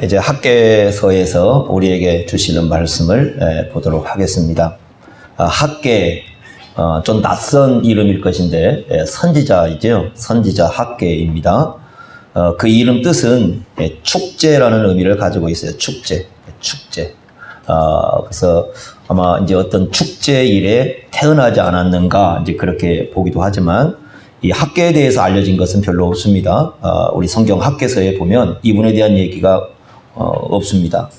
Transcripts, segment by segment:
이제 학개서에서 우리에게 주시는 말씀을 보도록 하겠습니다. 학개, 좀 낯선 이름일 것인데 선지자이죠. 선지자 학개입니다. 그 이름 뜻은 축제라는 의미를 가지고 있어요. 축제. 그래서 아마 이제 어떤 축제일에 태어나지 않았는가 이제 그렇게 보기도 하지만 이 학개에 대해서 알려진 것은 별로 없습니다. 우리 성경 학개서에 보면 이분에 대한 얘기가 없습니다.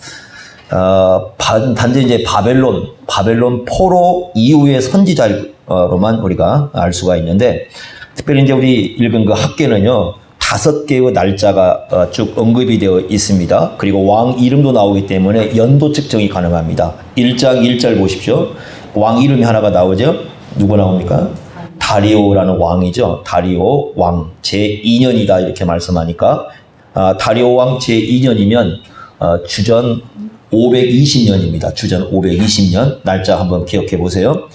단지 이제 바벨론 포로 이후의 선지자로만 우리가 알 수가 있는데, 특별히 이제 우리 읽은 그 학개는요, 5개의 날짜가 쭉 언급이 되어 있습니다. 그리고 왕 이름도 나오기 때문에 연도 측정이 가능합니다. 1장 1절 보십시오. 왕 이름이 하나가 나오죠. 누구 나옵니까? 다리오라는 왕이죠. 다리오 왕 제2년이다 이렇게 말씀하니까 다리오 왕 제2년이면 주전 520년입니다. 주전 520년 날짜 한번 기억해 보세요.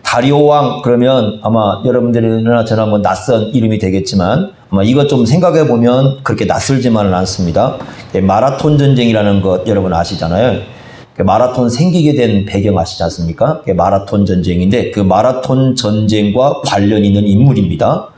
다리오 왕 그러면 아마 여러분들이나 저나 뭐 낯선 이름이 되겠지만 아마 이것 좀 생각해 보면 그렇게 낯설지만은 않습니다. 마라톤 전쟁이라는 것 여러분 아시잖아요. 마라톤 생기게 된 배경 아시지 않습니까? 마라톤 전쟁인데 그 마라톤 전쟁과 관련 있는 인물입니다.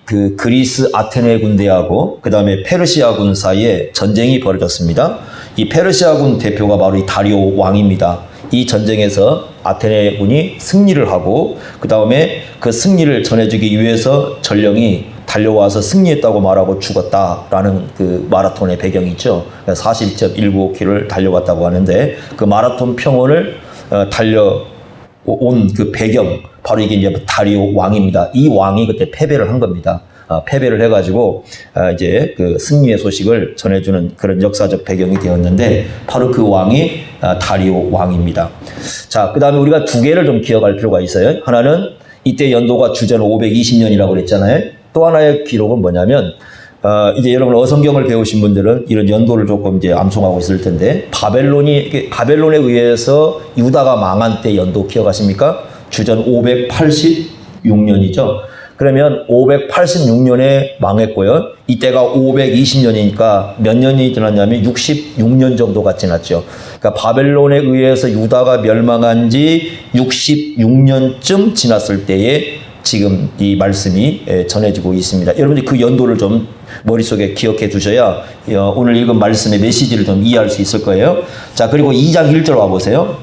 그 그리스 아테네 군대하고 그 다음에 페르시아 군 사이에 전쟁이 벌어졌습니다. 이 페르시아 군 대표가 바로 이 다리오 왕입니다. 이 전쟁에서 아테네 군이 승리를 하고 그 다음에 그 승리를 전해주기 위해서 전령이 달려와서 승리했다고 말하고 죽었다라는 그 마라톤의 배경이 있죠. 42.195km를 달려왔다고 하는데 그 마라톤 평원을 달려온 그 배경 바로 이게 이제 다리오 왕입니다. 이 왕이 그때 패배를 한 겁니다. 패배를 해가지고 이제 그 승리의 소식을 전해주는 그런 역사적 배경이 되었는데 바로 그 왕이 다리오 왕입니다. 자, 그 다음에 우리가 2개를 좀 기억할 필요가 있어요. 하나는 이때 연도가 주전 520년이라고 그랬잖아요. 또 하나의 기록은 뭐냐면 이제 여러분 어성경을 배우신 분들은 이런 연도를 조금 이제 암송하고 있을 텐데 바벨론에 의해서 유다가 망한 때 연도 기억하십니까? 주전 586년이죠. 그러면 586년에 망했고요. 이때가 520년이니까 몇 년이 지났냐면 66년 정도가 지났죠. 그러니까 바벨론에 의해서 유다가 멸망한 지 66년쯤 지났을 때에 지금 이 말씀이 전해지고 있습니다. 여러분들 그 연도를 좀 머릿속에 기억해 두셔야 오늘 읽은 말씀의 메시지를 좀 이해할 수 있을 거예요. 자, 그리고 2장 1절 와보세요.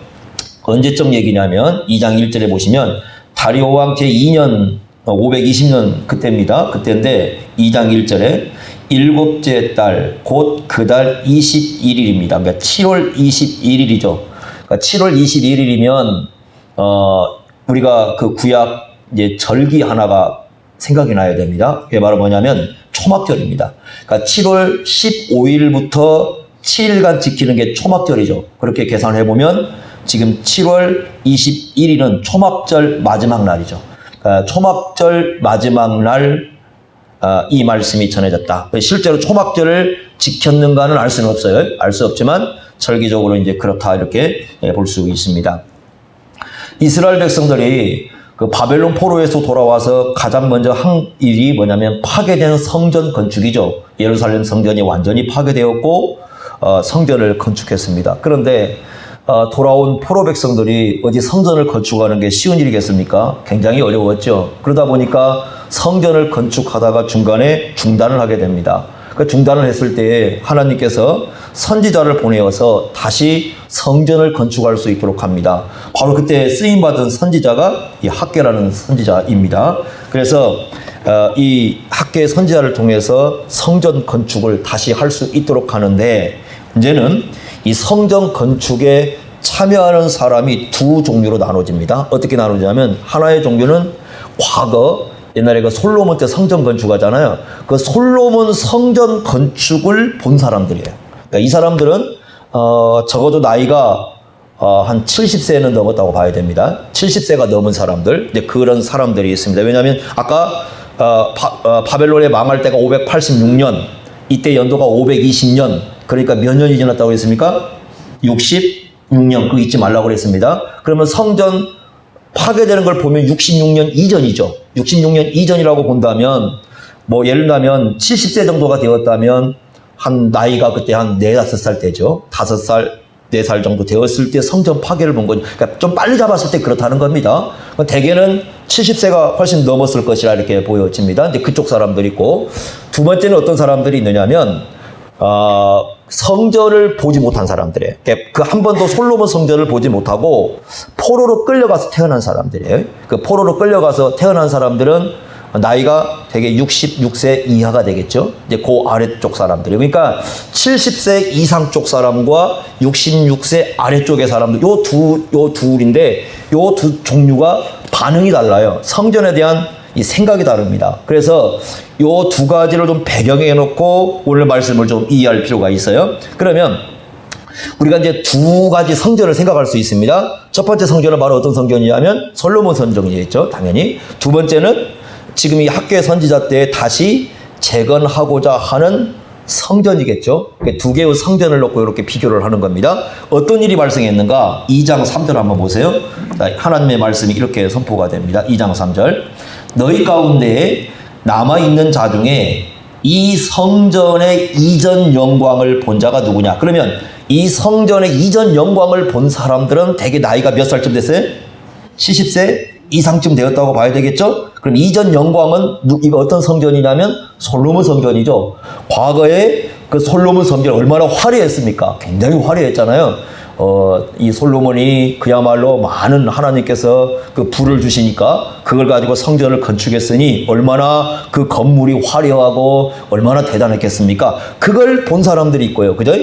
언제적 얘기냐면 2장 1절에 보시면 다리오 왕 제2년 520년 그때입니다. 그때인데 2장 1절에 7째 달 곧 그 달 21일입니다. 그러니까 7월 21일이죠. 그러니까 7월 21일이면 우리가 그 구약 이제 절기 하나가 생각이 나야 됩니다. 그게 바로 뭐냐면 초막절입니다. 그러니까 7월 15일부터 7일간 지키는 게 초막절이죠. 그렇게 계산을 해보면 지금 7월 21일은 초막절 마지막 날이죠. 그러니까 초막절 마지막 날 이 말씀이 전해졌다. 실제로 초막절을 지켰는가는 알 수는 없어요. 알 수 없지만 절기적으로 이제 그렇다 이렇게 볼 수 있습니다. 이스라엘 백성들이 그 바벨론 포로에서 돌아와서 가장 먼저 한 일이 뭐냐면 파괴된 성전 건축이죠. 예루살렘 성전이 완전히 파괴되었고 성전을 건축했습니다. 그런데 돌아온 포로 백성들이 어디 성전을 건축하는 게 쉬운 일이겠습니까? 굉장히 어려웠죠. 그러다 보니까 성전을 건축하다가 중간에 중단을 하게 됩니다. 그 중단을 했을 때에 하나님께서 선지자를 보내어서 다시 성전을 건축할 수 있도록 합니다. 바로 그때 쓰임받은 선지자가 이 학개라는 선지자입니다. 그래서 이 학개 선지자를 통해서 성전 건축을 다시 할 수 있도록 하는데 이제는 이 성전 건축에 참여하는 사람이 2 종류로 나눠집니다. 어떻게 나누냐면 하나의 종류는 과거 옛날에 그 솔로몬 때 성전 건축하잖아요. 그 솔로몬 성전 건축을 본 사람들이에요. 그러니까 이 사람들은 적어도 나이가 한 70세는 넘었다고 봐야 됩니다. 70세가 넘은 사람들, 이제 그런 사람들이 있습니다. 왜냐하면 아까 바벨론에 망할 때가 586년, 이때 연도가 520년, 그러니까 몇 년이 지났다고 했습니까? 66년, 그거 잊지 말라고 그랬습니다. 그러면 성전 파괴되는 걸 보면 66년 이전이죠. 66년 이전이라고 본다면 뭐 예를 들면 70세 정도가 되었다면 한 나이가 그때 한 4, 5살 때죠. 5살, 4살 정도 되었을 때 성전 파괴를 본 거죠. 그러니까 좀 빨리 잡았을 때 그렇다는 겁니다. 대개는 70세가 훨씬 넘었을 것이라 이렇게 보여집니다. 근데 그쪽 사람들이 있고, 두 번째는 어떤 사람들이 있느냐면 성전을 보지 못한 사람들이에요. 그 한 번도 솔로몬 성전을 보지 못하고 포로로 끌려가서 태어난 사람들이에요. 그 포로로 끌려가서 태어난 사람들은 나이가 되게 66세 이하가 되겠죠. 이제 그 아래쪽 사람들이. 그러니까 70세 이상 쪽 사람과 66세 아래쪽의 사람들, 요 둘인데 요 두 종류가 반응이 달라요. 성전에 대한 이 생각이 다릅니다. 그래서 요 두 가지를 좀 배경에 놓고 오늘 말씀을 좀 이해할 필요가 있어요. 그러면 우리가 이제 두 가지 성전을 생각할 수 있습니다. 첫 번째 성전은 바로 어떤 성전이냐면 솔로몬 성전이겠죠. 당연히. 두 번째는 지금 이 학교의 선지자 때 다시 재건하고자 하는 성전이겠죠. 두 개의 성전을 놓고 이렇게 비교를 하는 겁니다. 어떤 일이 발생했는가? 2장 3절 한번 보세요. 하나님의 말씀이 이렇게 선포가 됩니다. 2장 3절. 너희 가운데 남아있는 자 중에 이 성전의 이전 영광을 본 자가 누구냐? 그러면 이 성전의 이전 영광을 본 사람들은 대개 나이가 몇 살쯤 됐어요? 70세 이상쯤 되었다고 봐야 되겠죠? 그럼 이전 영광은 이거 어떤 성전이냐면 솔로몬 성전이죠. 과거에 그 솔로몬 성전 얼마나 화려했습니까? 굉장히 화려했잖아요. 이 솔로몬이 그야말로 많은 하나님께서 그 불을 주시니까 그걸 가지고 성전을 건축했으니 얼마나 그 건물이 화려하고 얼마나 대단했겠습니까? 그걸 본 사람들이 있고요. 그죠?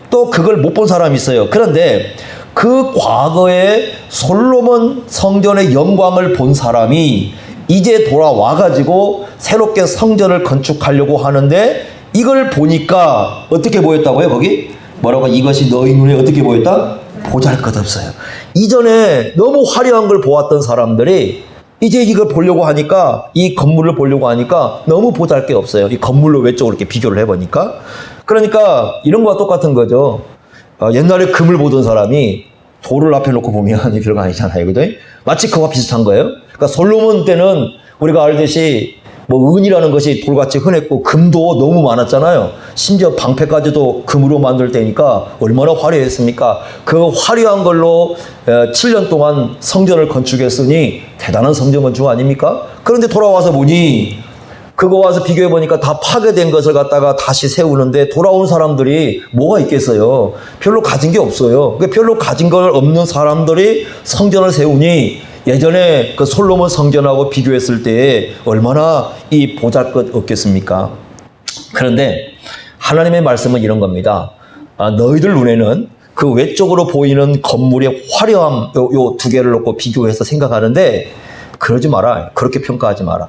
또 그걸 못 본 사람이 있어요. 그런데 그 과거에 솔로몬 성전의 영광을 본 사람이 이제 돌아와가지고 새롭게 성전을 건축하려고 하는데 이걸 보니까 어떻게 보였다고요? 거기? 뭐라고? 이것이 너희 눈에 어떻게 보였다? 보잘것없어요. 이전에 너무 화려한 걸 보았던 사람들이 이제 이걸 보려고 하니까, 이 건물을 보려고 하니까 너무 보잘것없어요. 이 건물로 외적으로 이렇게 비교를 해보니까. 그러니까 이런 거와 똑같은 거죠. 옛날에 금을 보던 사람이 돌을 앞에 놓고 보면 별거 아니잖아요. 그죠? 마치 그와 비슷한 거예요. 그러니까 솔로몬 때는 우리가 알듯이 뭐 은이라는 것이 돌같이 흔했고 금도 너무 많았잖아요. 심지어 방패까지도 금으로 만들 때니까 얼마나 화려했습니까? 그 화려한 걸로 7년 동안 성전을 건축했으니 대단한 성전 건축 아닙니까? 그런데 돌아와서 보니 그거 와서 비교해 보니까 다 파괴된 것을 갖다가 다시 세우는데 돌아온 사람들이 뭐가 있겠어요? 별로 가진 게 없어요. 별로 가진 걸 없는 사람들이 성전을 세우니 예전에 그 솔로몬 성전하고 비교했을 때 얼마나 이 보잘것 없겠습니까? 그런데 하나님의 말씀은 이런 겁니다. 너희들 눈에는 그 외적으로 보이는 건물의 화려함 요 두 개를 놓고 비교해서 생각하는데 그러지 마라. 그렇게 평가하지 마라.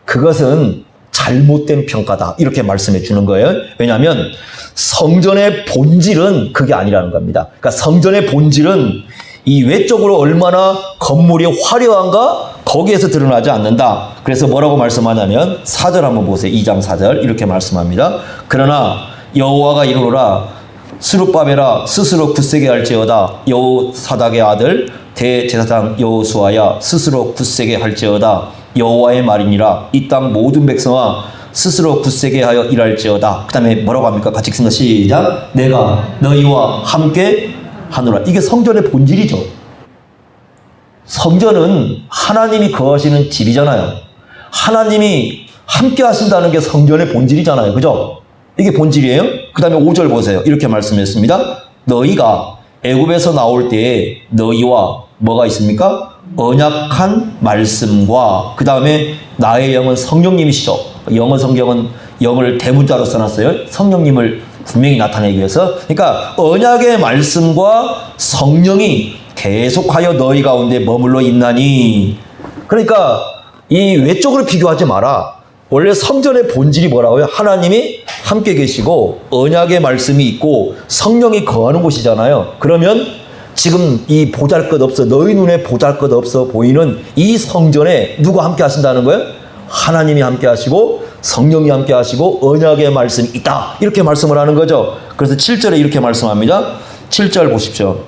그것은 잘못된 평가다. 이렇게 말씀해 주는 거예요. 왜냐하면 성전의 본질은 그게 아니라는 겁니다. 그러니까 성전의 본질은 이 외적으로 얼마나 건물이 화려한가 거기에서 드러나지 않는다. 그래서 뭐라고 말씀하냐면 4절 한번 보세요. 2장 4절 이렇게 말씀합니다. 그러나 여호와가 이르노라 스룹바벨아 스스로 굳세게 할지어다. 여호사닥의 아들 대제사장 여호수아야 스스로 굳세게 할지어다. 여호와의 말이니라. 이 땅 모든 백성아 스스로 굳세게 하여 일할지어다. 그 다음에 뭐라고 합니까? 같이 읽습니다. 시작. 내가 너희와 함께 하노라. 이게 성전의 본질이죠. 성전은 하나님이 거하시는 집이잖아요. 하나님이 함께 하신다는 게 성전의 본질이잖아요. 그죠? 이게 본질이에요. 그 다음에 5절 보세요. 이렇게 말씀했습니다. 너희가 애굽에서 나올 때에 너희와 뭐가 있습니까? 언약한 말씀과 그 다음에 나의 영은 성령님이시죠. 영어 성경은 영을 대문자로 써놨어요. 성령님을 분명히 나타내기 위해서. 그러니까 언약의 말씀과 성령이 계속하여 너희 가운데 머물러 있나니. 그러니까 이 외적으로 비교하지 마라. 원래 성전의 본질이 뭐라고요? 하나님이 함께 계시고 언약의 말씀이 있고 성령이 거하는 곳이잖아요. 그러면 지금 이 보잘것없어, 너희 눈에 보잘것없어 보이는 이 성전에 누가 함께 하신다는 거예요? 하나님이 함께 하시고 성령이 함께 하시고 언약의 말씀이 있다. 이렇게 말씀을 하는 거죠. 그래서 7절에 이렇게 말씀합니다. 7절 보십시오.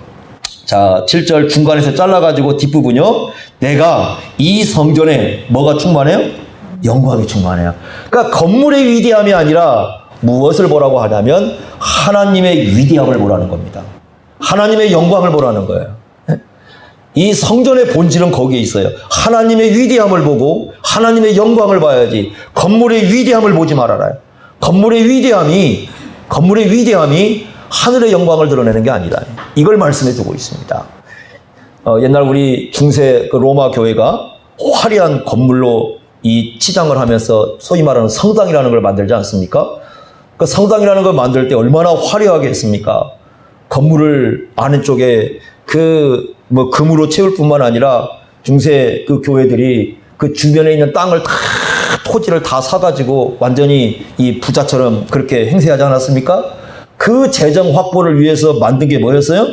자, 7절 중간에서 잘라가지고 뒷부분요. 내가 이 성전에 뭐가 충만해요? 영광이 충만해요. 그러니까 건물의 위대함이 아니라 무엇을 보라고 하냐면 하나님의 위대함을 보라는 겁니다. 하나님의 영광을 보라는 거예요. 이 성전의 본질은 거기에 있어요. 하나님의 위대함을 보고 하나님의 영광을 봐야지 건물의 위대함을 보지 말아라. 건물의 위대함이 하늘의 영광을 드러내는 게 아니다. 이걸 말씀해 주고 있습니다. 옛날 우리 중세 그 로마 교회가 화려한 건물로 이 치장을 하면서 소위 말하는 성당이라는 걸 만들지 않습니까? 그 성당이라는 걸 만들 때 얼마나 화려하게 했습니까? 건물을 아는 쪽에 금으로 채울 뿐만 아니라 중세 그 교회들이 그 주변에 있는 땅을 다 토지를 다 사가지고 완전히 이 부자처럼 그렇게 행세하지 않았습니까? 그 재정 확보를 위해서 만든 게 뭐였어요?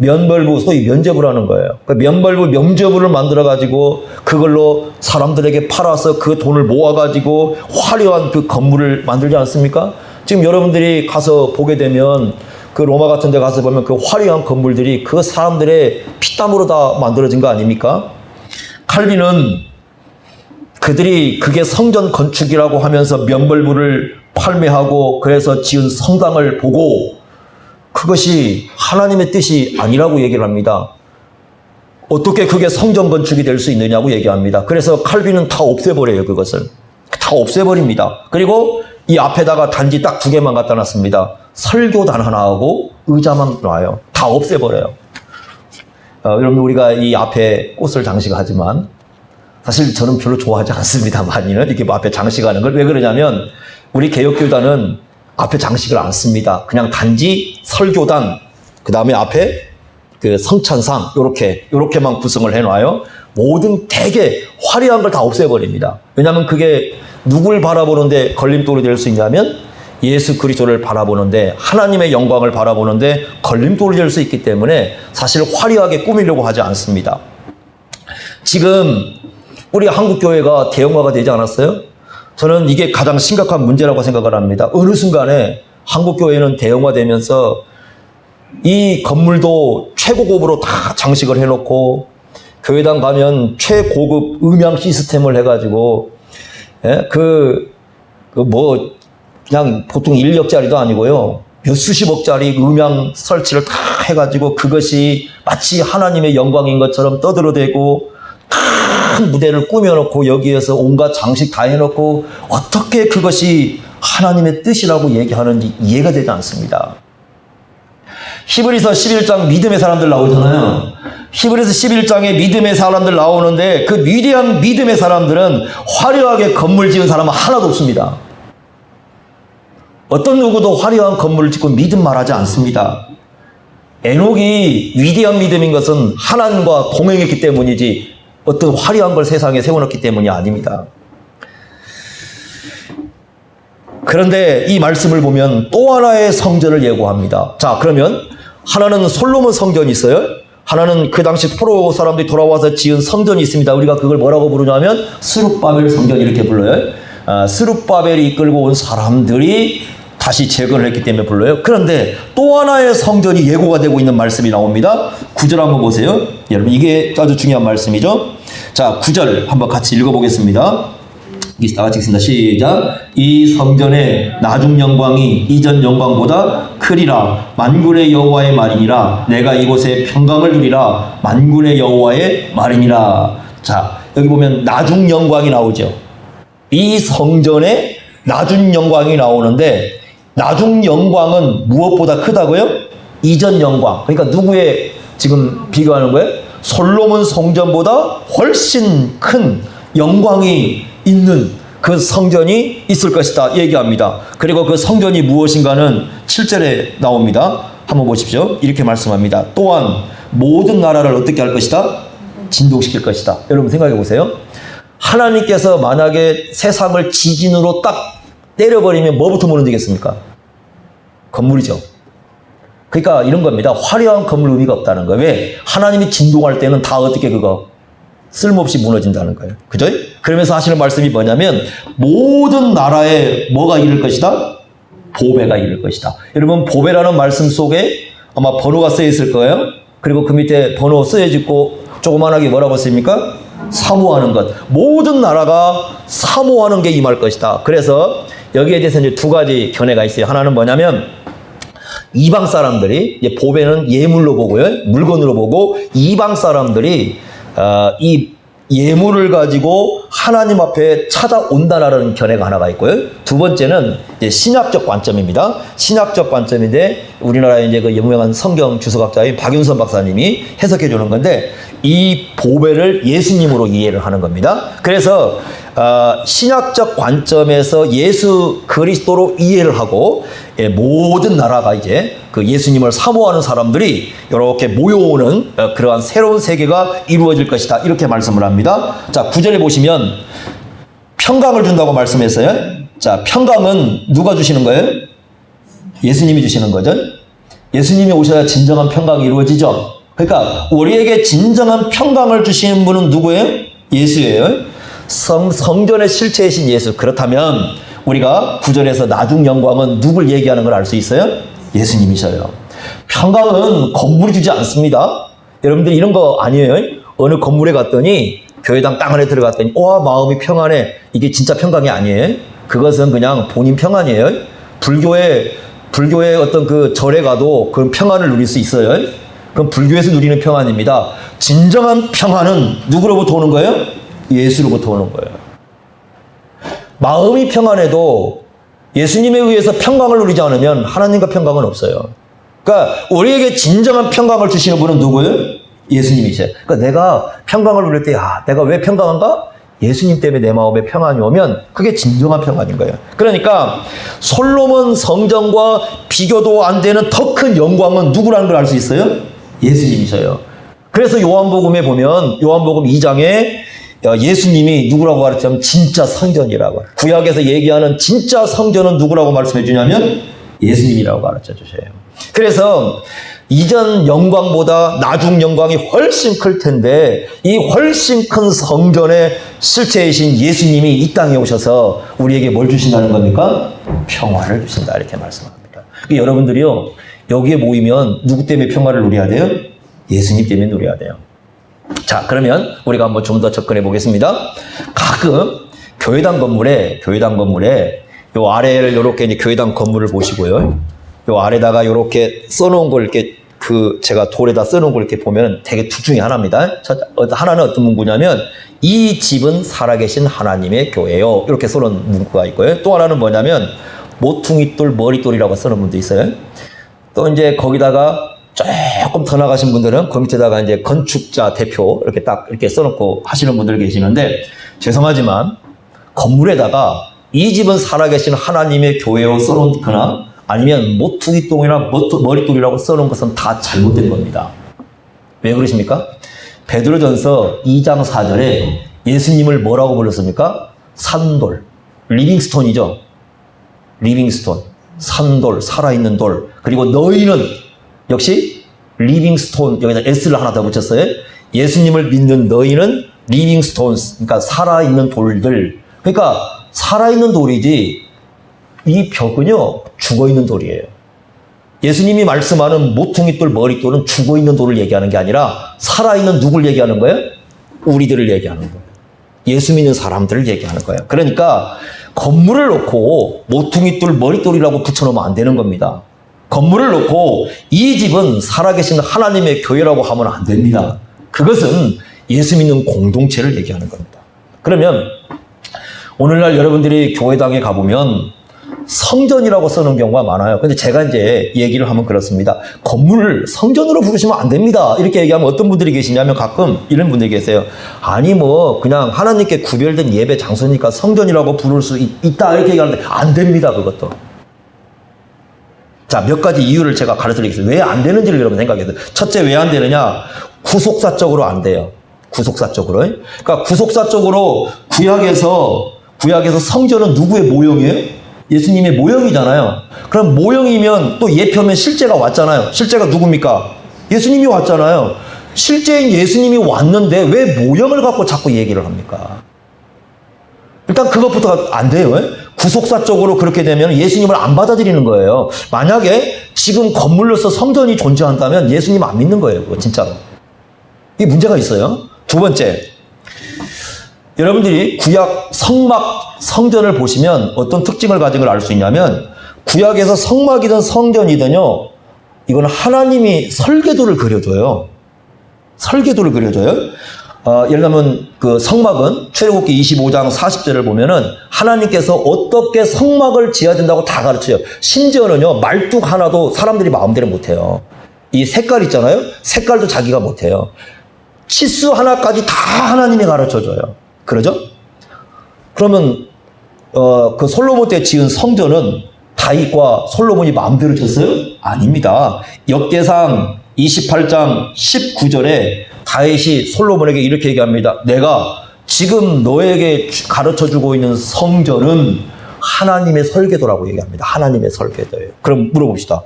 면벌부, 소위 면죄부라는 거예요. 그 면벌부, 면죄부를 만들어가지고 그걸로 사람들에게 팔아서 그 돈을 모아가지고 화려한 그 건물을 만들지 않습니까? 지금 여러분들이 가서 보게 되면 그 로마 같은 데 가서 보면 그 화려한 건물들이 그 사람들의 피땀으로 다 만들어진 거 아닙니까? 칼빈은 그들이 그게 성전 건축이라고 하면서 면벌부를 판매하고 그래서 지은 성당을 보고 그것이 하나님의 뜻이 아니라고 얘기를 합니다. 어떻게 그게 성전 건축이 될 수 있느냐고 얘기합니다. 그래서 칼빈은 다 없애버려요. 그것을 다 없애버립니다. 그리고 이 앞에다가 단지 딱 2개만 갖다 놨습니다. 설교단 하나하고 의자만 놔요. 다 없애버려요. 여러분 우리가 이 앞에 꽃을 장식하지만 사실 저는 별로 좋아하지 않습니다. 많이는 이렇게 앞에 장식하는 걸. 왜 그러냐면 우리 개혁교단은 앞에 장식을 안 씁니다. 그냥 단지 설교단, 그 다음에 앞에 그 성찬상 요렇게만 구성을 해놔요. 모든 되게 화려한 걸 다 없애버립니다. 왜냐하면 그게 누굴 바라보는데 걸림돌이 될 수 있냐면 예수 그리스도를 바라보는데 하나님의 영광을 바라보는데 걸림돌이 될 수 있기 때문에 사실 화려하게 꾸미려고 하지 않습니다. 지금 우리 한국교회가 대형화가 되지 않았어요? 저는 이게 가장 심각한 문제라고 생각을 합니다. 어느 순간에 한국교회는 대형화되면서 이 건물도 최고급으로 다 장식을 해놓고 교회당 가면 최고급 음향 시스템을 해가지고 그냥 보통 1억짜리도 아니고요. 몇 수십억짜리 음향 설치를 다 해가지고 그것이 마치 하나님의 영광인 것처럼 떠들어대고 큰 무대를 꾸며놓고 여기에서 온갖 장식 다 해놓고 어떻게 그것이 하나님의 뜻이라고 얘기하는지 이해가 되지 않습니다. 히브리서 11장 믿음의 사람들 나오잖아요. 히브리서 11장에 믿음의 사람들 나오는데 그 위대한 믿음의 사람들은 화려하게 건물 지은 사람은 하나도 없습니다. 어떤 누구도 화려한 건물을 짓고 믿음 말하지 않습니다. 에녹이 위대한 믿음인 것은 하나님과 동행했기 때문이지 어떤 화려한 걸 세상에 세워놓기 때문이 아닙니다. 그런데 이 말씀을 보면 또 하나의 성전을 예고합니다. 자, 그러면 하나는 솔로몬 성전이 있어요. 하나는 그 당시 포로 사람들이 돌아와서 지은 성전이 있습니다. 우리가 그걸 뭐라고 부르냐면 스룹바벨 성전 이렇게 불러요. 스룹바벨이 이끌고 온 사람들이 다시 재건을 했기 때문에 불러요. 그런데 또 하나의 성전이 예고가 되고 있는 말씀이 나옵니다. 9절 한번 보세요. 여러분 이게 아주 중요한 말씀이죠. 자, 9절 한번 같이 읽어보겠습니다. 다 같이 읽습니다. 시작. 이 성전의 나중 영광이 이전 영광보다 크리라. 만군의 여호와의 말이니라. 내가 이곳에 평강을 누리라. 만군의 여호와의 말이니라. 자, 여기 보면 나중 영광이 나오죠. 이 성전에 나중 영광이 나오는데 나중 영광은 무엇보다 크다고요? 이전 영광. 그러니까 누구의 지금 비교하는 거예요? 솔로몬 성전보다 훨씬 큰 영광이 있는 그 성전이 있을 것이다 얘기합니다. 그리고 그 성전이 무엇인가는 7절에 나옵니다. 한번 보십시오. 이렇게 말씀합니다. 또한 모든 나라를 어떻게 할 것이다? 진동시킬 것이다. 여러분 생각해 보세요. 하나님께서 만약에 세상을 지진으로 딱 때려버리면 뭐부터 무너지겠습니까? 건물이죠. 그러니까 이런 겁니다. 화려한 건물 의미가 없다는 거예요. 왜? 하나님이 진동할 때는 다 어떻게 쓸모없이 무너진다는 거예요. 그죠? 그러면서 하시는 말씀이 뭐냐면 모든 나라에 뭐가 이를 것이다? 보배가 이를 것이다. 여러분 보배라는 말씀 속에 아마 번호가 쓰여 있을 거예요. 그리고 그 밑에 번호 쓰여지고 조그만하게 뭐라고 씁니까? 사모하는 것. 모든 나라가 사모하는 게 임할 것이다. 그래서 여기에 대해서 이제 두 가지 견해가 있어요. 하나는 뭐냐면 이방 사람들이, 이제 보배는 예물로 보고요, 물건으로 보고, 이방 사람들이 이 예물을 가지고 하나님 앞에 찾아온다라는 견해가 하나가 있고요. 두 번째는 이제 신학적 관점입니다. 신학적 관점인데 우리나라의 이제 그 유명한 성경 주석학자인 박윤선 박사님이 해석해 주는 건데, 이 보배를 예수님으로 이해를 하는 겁니다. 그래서 신학적 관점에서 예수 그리스도로 이해를 하고, 모든 나라가 이제 그 예수님을 사모하는 사람들이 이렇게 모여오는 그러한 새로운 세계가 이루어질 것이다, 이렇게 말씀을 합니다. 자, 9절에 보시면 평강을 준다고 말씀했어요. 자, 평강은 누가 주시는 거예요? 예수님이 주시는 거죠. 예수님이 오셔야 진정한 평강이 이루어지죠. 그러니까 우리에게 진정한 평강을 주시는 분은 누구예요? 예수예요. 성전의 실체이신 예수. 그렇다면 우리가 9절에서 나중 영광은 누굴 얘기하는 걸 알 수 있어요? 예수님이셔요. 평강은 건물이 주지 않습니다. 여러분들 이런 거 아니에요? 어느 건물에 갔더니, 교회당 땅 안에 들어갔더니 와, 마음이 평안해. 이게 진짜 평강이 아니에요. 그것은 그냥 본인 평안이에요. 불교의 어떤 그 절에 가도 그런 평안을 누릴 수 있어요. 그럼 불교에서 누리는 평안입니다. 진정한 평안은 누구로부터 오는 거예요? 예수로부터 오는 거예요. 마음이 평안해도 예수님에 의해서 평강을 누리지 않으면 하나님과 평강은 없어요. 그러니까 우리에게 진정한 평강을 주시는 분은 누구예요? 예수님이세요. 그러니까 내가 평강을 누릴 때, 내가 왜 평강한가? 예수님 때문에 내 마음에 평안이 오면 그게 진정한 평안인 거예요. 그러니까 솔로몬 성전과 비교도 안 되는 더 큰 영광은 누구라는 걸 알 수 있어요? 예수님이셔요. 그래서 요한복음에 보면, 요한복음 2장에 예수님이 누구라고 가르치면 진짜 성전이라고. 구약에서 얘기하는 진짜 성전은 누구라고 말씀해 주냐면 예수님이라고 가르쳐 주셔요. 그래서 이전 영광보다 나중 영광이 훨씬 클 텐데, 이 훨씬 큰 성전의 실체이신 예수님이 이 땅에 오셔서 우리에게 뭘 주신다는 겁니까? 평화를 주신다, 이렇게 말씀합니다. 여러분들이요, 여기에 모이면 누구 때문에 평화를 누려야 돼요? 예수님 때문에 누려야 돼요. 자, 그러면 우리가 한번 좀 더 접근해 보겠습니다. 가끔 교회당 건물에 요 아래를 이렇게 이제 교회당 건물을 보시고요, 요 아래다가 이렇게 써놓은 걸 이렇게 제가 돌에다 써놓은 걸 이렇게 보면 되게 둘 중에 하나입니다. 하나는 어떤 문구냐면 이 집은 살아계신 하나님의 교회요, 이렇게 써놓은 문구가 있고요. 또 하나는 뭐냐면 모퉁이돌 머리돌이라고 써놓은 분도 있어요. 또 이제 거기다가 조금 더 나가신 분들은 그 밑에다가 이제 건축자 대표 이렇게 딱 이렇게 써놓고 하시는 분들 계시는데, 죄송하지만 건물에다가 이 집은 살아계신 하나님의 교회로 써놓거나 아니면 모퉁이똥이나 머리돌이라고 써놓은 것은 다 잘못된 겁니다. 왜 그러십니까? 베드로전서 2장 4절에 예수님을 뭐라고 불렀습니까? 산돌, 리빙스톤이죠. 리빙스톤, 산돌, 살아있는 돌. 그리고 너희는 역시 리빙스톤, 여기다 S를 하나 더 붙였어요. 예수님을 믿는 너희는 리빙스톤스, 그러니까 살아있는 돌들. 그러니까 살아있는 돌이지, 이 벽은요 죽어있는 돌이에요. 예수님이 말씀하는 모퉁이돌 머리돌은 죽어있는 돌을 얘기하는 게 아니라 살아있는 누굴 얘기하는 거예요? 우리들을 얘기하는 거예요. 예수 믿는 사람들을 얘기하는 거예요. 그러니까 건물을 놓고 모퉁이돌 머리돌이라고 붙여놓으면 안 되는 겁니다. 건물을 놓고 이 집은 살아계신 하나님의 교회라고 하면 안 됩니다. 그것은 예수 믿는 공동체를 얘기하는 겁니다. 그러면 오늘날 여러분들이 교회당에 가보면 성전이라고 써놓은 경우가 많아요. 근데 제가 이제 얘기를 하면 그렇습니다. 건물을 성전으로 부르시면 안 됩니다, 이렇게 얘기하면 어떤 분들이 계시냐면 가끔 이런 분들이 계세요. 아니 뭐 그냥 하나님께 구별된 예배 장소니까 성전이라고 부를 수 있다, 이렇게 얘기하는데 안 됩니다, 그것도. 자, 몇 가지 이유를 제가 가르쳐드리겠습니다. 왜 안 되는지를 여러분 생각해서. 첫째, 왜 안 되느냐? 구속사적으로 안 돼요. 구속사적으로. 그러니까 구속사적으로 구약에서 성전은 누구의 모형이에요? 예수님의 모형이잖아요. 그럼 모형이면 또 예표면 실제가 왔잖아요. 실제가 누굽니까? 예수님이 왔잖아요. 실제인 예수님이 왔는데 왜 모형을 갖고 자꾸 얘기를 합니까? 일단 그것부터 안 돼요. 구속사적으로 그렇게 되면 예수님을 안 받아들이는 거예요. 만약에 지금 건물로서 성전이 존재한다면 예수님 안 믿는 거예요, 그거 진짜로. 이게 문제가 있어요. 두 번째, 여러분들이 구약 성막 성전을 보시면 어떤 특징을 가진 걸 알 수 있냐면 구약에서 성막이든 성전이든요, 이건 하나님이 설계도를 그려줘요. 설계도를 그려줘요. 예를 들면 그 성막은 출애굽기 25장 40절을 보면은 하나님께서 어떻게 성막을 지어야 된다고 다 가르쳐요. 심지어는요, 말뚝 하나도 사람들이 마음대로 못해요. 이 색깔 있잖아요. 색깔도 자기가 못해요. 치수 하나까지 다 하나님이 가르쳐줘요. 그러죠? 그러면 그 솔로몬 때 지은 성전은 다윗과 솔로몬이 마음대로 졌어요? 아닙니다. 역대상 28장 19절에 다윗이 솔로몬에게 이렇게 얘기합니다. 내가 지금 너에게 가르쳐주고 있는 성전은 하나님의 설계도라고 얘기합니다. 하나님의 설계도예요. 그럼 물어봅시다.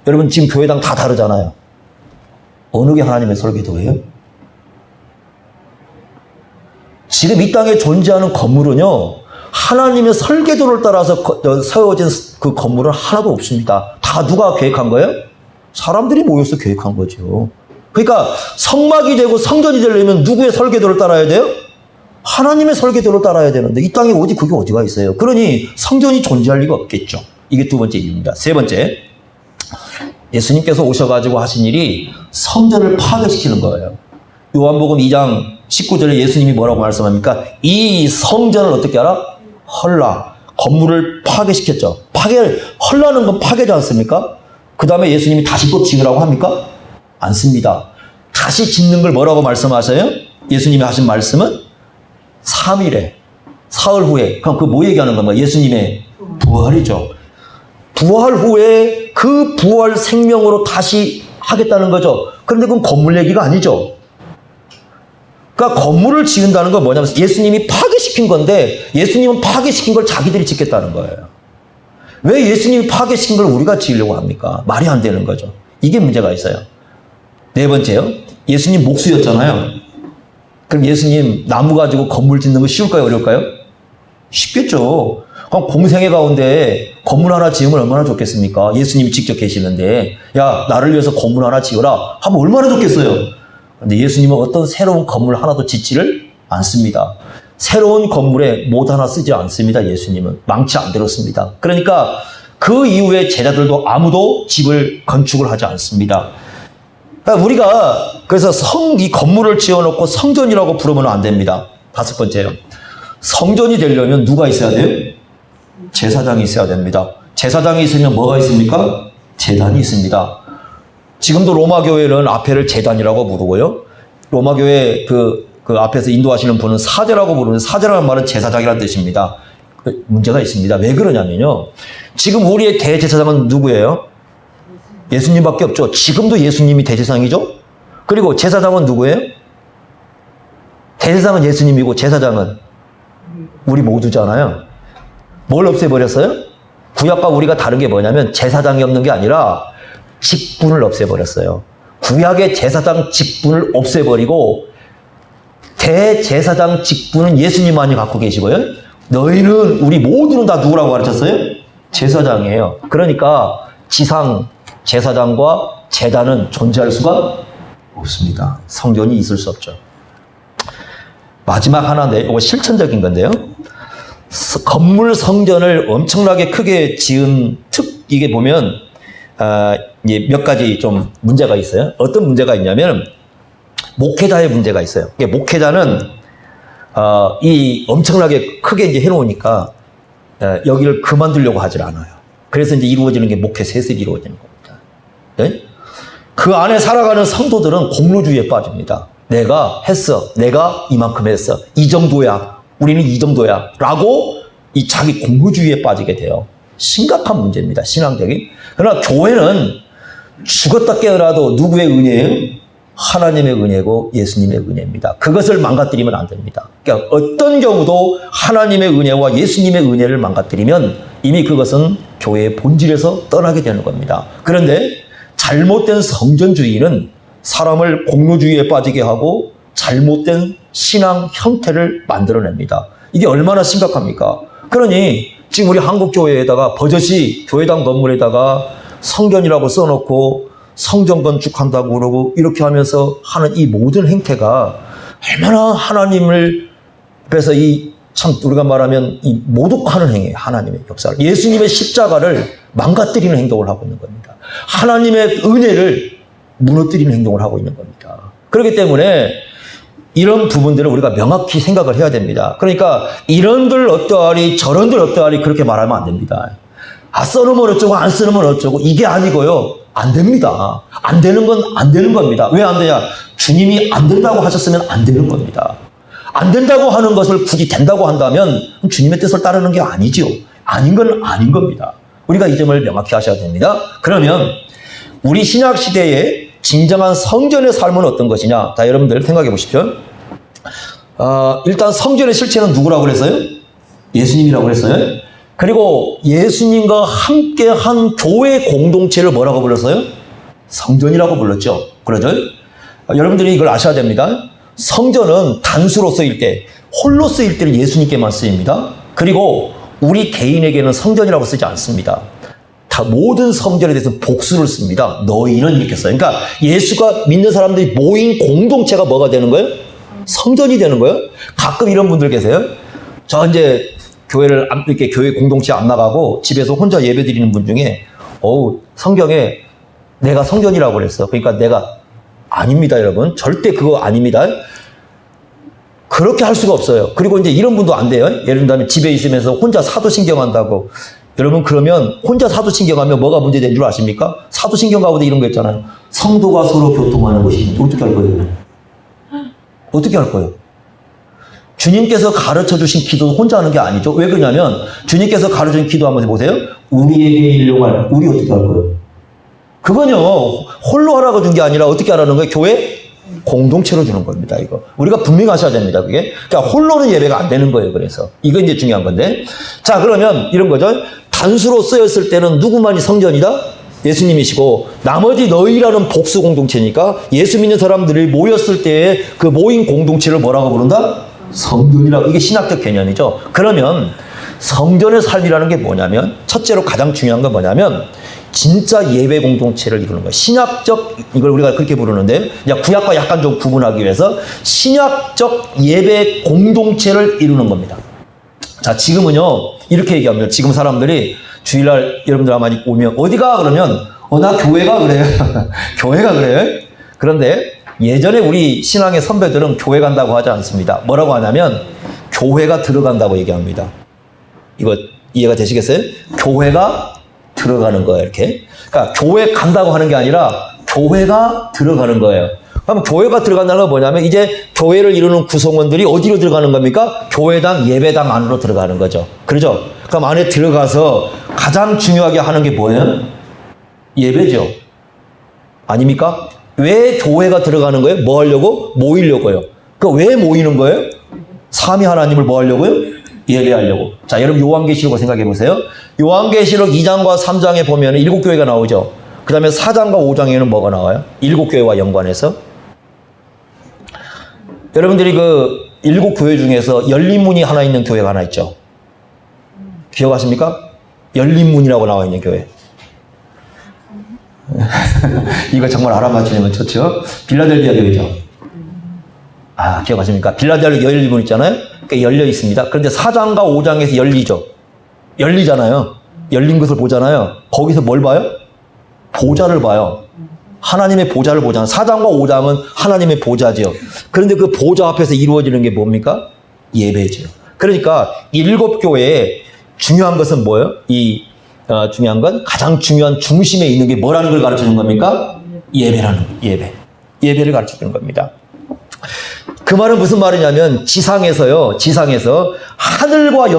여러분 지금 교회당 다 다르잖아요. 어느 게 하나님의 설계도예요? 지금 이 땅에 존재하는 건물은요, 하나님의 설계도를 따라서 세워진 그 건물은 하나도 없습니다. 다 누가 계획한 거예요? 사람들이 모여서 계획한 거죠. 그러니까 성막이 되고 성전이 되려면 누구의 설계도를 따라야 돼요? 하나님의 설계도를 따라야 되는데 이 땅에 그게 어디가 있어요? 그러니 성전이 존재할 리가 없겠죠. 이게 두 번째 이유입니다. 세 번째, 예수님께서 오셔가지고 하신 일이 성전을 파괴시키는 거예요. 요한복음 2장 19절에 예수님이 뭐라고 말씀합니까? 이 성전을 어떻게 하라? 헐라. 건물을 파괴시켰죠. 헐라는 건 파괴지 않습니까? 그 다음에 예수님이 다시 또 지으라고 합니까? 않습니다. 다시 짓는 걸 뭐라고 말씀하세요? 예수님이 하신 말씀은 3일에, 사흘 후에. 그럼 그 뭐 얘기하는 건가요? 예수님의 부활이죠. 부활 후에 그 부활 생명으로 다시 하겠다는 거죠. 그런데 그건 건물 얘기가 아니죠. 그러니까 건물을 지은다는 건 뭐냐면 예수님이 파괴시킨 건데 예수님은 파괴시킨 걸 자기들이 짓겠다는 거예요. 왜 예수님이 파괴시킨 걸 우리가 지으려고 합니까? 말이 안 되는 거죠. 이게 문제가 있어요. 네 번째요. 예수님 목수였잖아요. 그럼 예수님 나무 가지고 건물 짓는 거 쉬울까요? 어려울까요? 쉽겠죠. 그럼 공생애 가운데 건물 하나 지으면 얼마나 좋겠습니까? 예수님이 직접 계시는데 야, 나를 위해서 건물 하나 지어라 하면 얼마나 좋겠어요. 그런데 예수님은 어떤 새로운 건물 하나도 짓지를 않습니다. 새로운 건물에 못 하나 쓰지 않습니다. 예수님은 망치 안 들었습니다. 그러니까 그 이후에 제자들도 아무도 집을 건축을 하지 않습니다. 그러니까 우리가 그래서 이 건물을 지어놓고 성전이라고 부르면 안 됩니다. 다섯 번째요. 성전이 되려면 누가 있어야 돼요? 제사장이 있어야 됩니다. 제사장이 있으면 뭐가 있습니까? 제단이 있습니다. 지금도 로마 교회는 앞에를 제단이라고 부르고요. 로마 교회 그 앞에서 인도하시는 분은 사제라고 부르는데 사제라는 말은 제사장이라는 뜻입니다. 문제가 있습니다. 왜 그러냐면요. 지금 우리의 대제사장은 누구예요? 예수님밖에 없죠. 지금도 예수님이 대제사장이죠. 그리고 제사장은 누구예요? 대제사장은 예수님이고 제사장은 우리 모두잖아요. 뭘 없애버렸어요? 구약과 우리가 다른 게 뭐냐면 제사장이 없는 게 아니라 직분을 없애버렸어요. 구약의 제사장 직분을 없애버리고 대제사장 직분은 예수님만이 갖고 계시고요. 너희는 우리 모두는 다 누구라고 가르쳤어요? 제사장이에요. 그러니까 지상 제사장과 제단은 존재할 수가 없습니다. 성전이 있을 수 없죠. 마지막 하나인데 이거 실천적인 건데요. 건물 성전을 엄청나게 크게 지은 이게 보면 몇 가지 좀 문제가 있어요. 어떤 문제가 있냐면 목회자의 문제가 있어요. 목회자는 이 엄청나게 크게 이제 해놓으니까 여기를 그만두려고 하질 않아요. 그래서 이제 이루어지는 게 목회 세습이 이루어지는 겁니다. 네? 그 안에 살아가는 성도들은 공로주의에 빠집니다. 내가 했어. 내가 이만큼 했어. 이 정도야. 우리는 이 정도야. 라고 이 자기 공로주의에 빠지게 돼요. 심각한 문제입니다. 신앙적인. 그러나 교회는 죽었다 깨어나도 누구의 은혜예요? 하나님의 은혜고 예수님의 은혜입니다. 그것을 망가뜨리면 안 됩니다. 그러니까 어떤 경우도 하나님의 은혜와 예수님의 은혜를 망가뜨리면 이미 그것은 교회의 본질에서 떠나게 되는 겁니다. 그런데 잘못된 성전주의는 사람을 공로주의에 빠지게 하고 잘못된 신앙 형태를 만들어냅니다. 이게 얼마나 심각합니까? 그러니 지금 우리 한국교회에다가 버젓이 교회당 건물에다가 성전이라고 써놓고 성전 건축한다고 그러고 이렇게 하면서 하는 이 모든 행태가 얼마나 하나님을 그래서 참 우리가 말하면 이 모독하는 행위, 하나님의 역사를, 예수님의 십자가를 망가뜨리는 행동을 하고 있는 겁니다. 하나님의 은혜를 무너뜨리는 행동을 하고 있는 겁니다. 그렇기 때문에 이런 부분들을 우리가 명확히 생각을 해야 됩니다. 그러니까 이런들 어떠하리 저런들 어떠하리 그렇게 말하면 안 됩니다. 써놓으면 어쩌고 안 써놓으면 어쩌고 이게 아니고요. 안 됩니다. 안 되는 건 안 되는 겁니다. 왜 안 되냐? 주님이 안 된다고 하셨으면 안 되는 겁니다. 안 된다고 하는 것을 굳이 된다고 한다면 주님의 뜻을 따르는 게 아니죠. 아닌 건 아닌 겁니다. 우리가 이 점을 명확히 하셔야 됩니다. 그러면 우리 신약 시대에 진정한 성전의 삶은 어떤 것이냐? 자, 여러분들 생각해 보십시오. 일단 성전의 실체는 누구라고 그랬어요? 예수님이라고 그랬어요. 그리고 예수님과 함께한 교회 공동체를 뭐라고 불렀어요? 성전이라고 불렀죠. 그러죠? 여러분들이 이걸 아셔야 됩니다. 성전은 단수로 쓰일 때, 홀로 쓰일 때는 예수님께만 쓰입니다. 그리고 우리 개인에게는 성전이라고 쓰지 않습니다. 다 모든 성전에 대해서는 복수를 씁니다. 너희는 이렇게 써요. 그러니까 예수가 믿는 사람들이 모인 공동체가 뭐가 되는 거예요? 성전이 되는 거예요. 가끔 이런 분들 계세요. 저 이제 교회를 이렇게 교회 공동체 안 나가고 집에서 혼자 예배 드리는 분 중에 성경에 내가 성전이라고 그랬어. 그러니까 내가 아닙니다, 여러분. 절대 그거 아닙니다. 그렇게 할 수가 없어요. 그리고 이제 이런 분도 안 돼요. 예를 들면 집에 있으면서 혼자 사도신경 한다고. 여러분, 그러면 혼자 사도신경 하면 뭐가 문제된 줄 아십니까? 사도신경 가운데 이런 거 있잖아요. 성도가 서로 교통하는 것이 어떻게 할 거예요? 어떻게 할 거예요? 주님께서 가르쳐 주신 기도 혼자 하는 게 아니죠. 왜 그러냐면 주님께서 가르쳐 주신 기도 한번 해보세요. 우리에게 일용할, 우리 어떻게 할 거예요? 그건요, 홀로 하라고 준 게 아니라 어떻게 하라는 거예요? 교회 공동체로 주는 겁니다, 이거. 우리가 분명하셔야 됩니다, 그게. 그러니까 홀로는 예배가 안 되는 거예요, 그래서. 이거 이제 중요한 건데. 자, 그러면 이런 거죠. 단수로 쓰였을 때는 누구만이 성전이다? 예수님이시고, 나머지 너희라는 복수 공동체니까 예수 믿는 사람들이 모였을 때의 그 모인 공동체를 뭐라고 부른다? 성전이라고. 이게 신학적 개념이죠. 그러면 성전의 삶이라는 게 뭐냐면, 첫째로 가장 중요한 건 뭐냐면, 진짜 예배 공동체를 이루는 거예요. 신약적, 이걸 우리가 그렇게 부르는데, 구약과 약간 좀 구분하기 위해서 신약적 예배 공동체를 이루는 겁니다. 자, 지금은요, 이렇게 얘기합니다. 지금 사람들이 주일날 여러분들 아마 오면, 어디가? 그러면, 나 교회가 그래요. 교회가 그래요. 그런데 예전에 우리 신앙의 선배들은 교회 간다고 하지 않습니다. 뭐라고 하냐면, 교회가 들어간다고 얘기합니다. 이거 이해가 되시겠어요? 교회가 들어가는 거예요, 이렇게. 그러니까 교회 간다고 하는 게 아니라 교회가 들어가는 거예요. 그럼 교회가 들어간다는 건 뭐냐면 이제 교회를 이루는 구성원들이 어디로 들어가는 겁니까? 교회당, 예배당 안으로 들어가는 거죠. 그렇죠? 그럼 안에 들어가서 가장 중요하게 하는 게 뭐예요? 예배죠. 아닙니까? 왜 교회가 들어가는 거예요? 뭐 하려고? 모이려고요. 왜 모이는 거예요? 삼위 하나님을 뭐 하려고요? 예배하려고. 자, 여러분 요한계시록을 생각해 보세요. 요한계시록 2장과 3장에 보면 7교회가 나오죠. 그 다음에 4장과 5장에는 뭐가 나와요? 7교회와 연관해서. 여러분들이 그 7교회 중에서 열린 문이 하나 있는 교회가 하나 있죠. 기억하십니까? 열린 문이라고 나와 있는 교회. 이거 정말 알아맞히려면 좋죠. 빌라델비아 교회죠. 기억하십니까? 빌라델비아 열린 문 있잖아요. 열려 있습니다. 그런데 4장과 5장에서 열리죠. 열리잖아요. 열린 것을 보잖아요. 거기서 뭘 봐요? 보좌를 봐요. 하나님의 보좌를 보잖아요. 4장과 5장은 하나님의 보좌죠. 그런데 그 보좌 앞에서 이루어지는 게 뭡니까? 예배죠. 그러니까 7교회에 중요한 것은 뭐예요? 중요한 건 가장 중요한 중심에 있는 게 뭐라는 걸 가르쳐 주는 겁니까? 예배라는 거예요. 예배를 가르쳐 주는 겁니다. 그 말은 무슨 말이냐면 지상에서 하늘과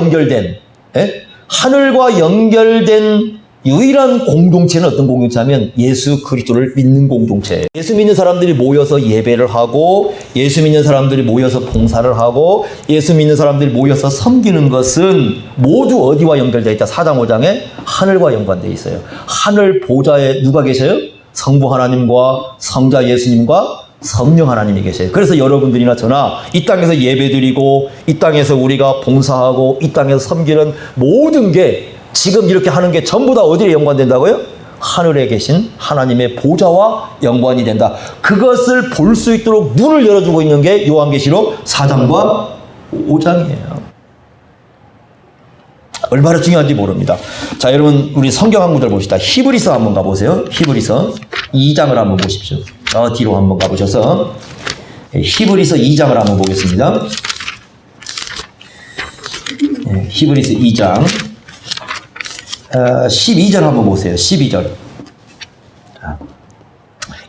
연결된 유일한 공동체는 어떤 공동체냐면 예수 그리스도를 믿는 공동체예요. 예수 믿는 사람들이 모여서 예배를 하고 예수 믿는 사람들이 모여서 봉사를 하고 예수 믿는 사람들이 모여서 섬기는 것은 모두 어디와 연결되어 있다? 4장 5장에 하늘과 연관되어 있어요. 하늘 보좌에 누가 계셔요? 성부 하나님과 성자 예수님과 성령 하나님이 계세요. 그래서 여러분들이나 저나 이 땅에서 예배드리고 이 땅에서 우리가 봉사하고 이 땅에서 섬기는 모든 게 지금 이렇게 하는 게 전부 다 어디에 연관된다고요? 하늘에 계신 하나님의 보좌와 연관이 된다. 그것을 볼 수 있도록 문을 열어주고 있는 게 요한계시록 4장과 5장이에요. 얼마나 중요한지 모릅니다. 자, 여러분, 우리 성경 한 구절 봅시다. 히브리서 한번 가보세요. 히브리서 2장을 한번 보십시오. 뒤로 한번 가보셔서 히브리서 2장을 한번 보겠습니다. 히브리서 2장 12절 한번 보세요. 12절.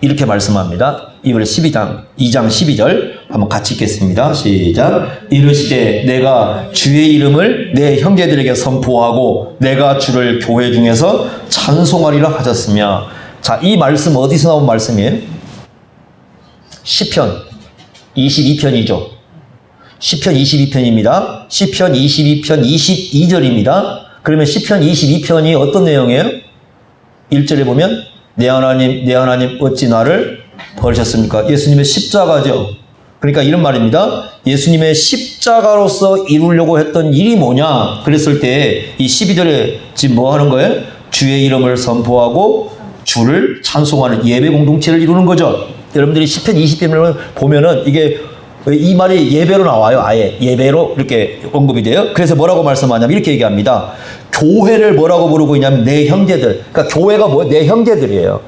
이렇게 말씀합니다. 이번에 2장 12절 한번 같이 읽겠습니다. 시작. 이르시되 내가 주의 이름을 내 형제들에게 선포하고 내가 주를 교회 중에서 찬송하리라 하셨으며. 자, 이 말씀 어디서 나온 말씀이에요? 시편 22편이죠. 시편 22편입니다. 시편 22편 22절입니다. 그러면 시편 22편이 어떤 내용이에요? 1절에 보면 내 하나님 어찌 나를 버리셨습니까? 예수님의 십자가죠. 그러니까 이런 말입니다. 예수님의 십자가로서 이루려고 했던 일이 뭐냐? 그랬을 때 이 12절에 지금 뭐 하는 거예요? 주의 이름을 선포하고 주를 찬송하는 예배 공동체를 이루는 거죠. 여러분들이 시편 20편을 보면은 이게 이 말이 예배로 나와요. 아예 예배로 이렇게 언급이 돼요. 그래서 뭐라고 말씀하냐면 이렇게 얘기합니다. 교회를 뭐라고 부르고 있냐면 내 형제들. 그러니까 교회가 뭐예요? 내 형제들이에요.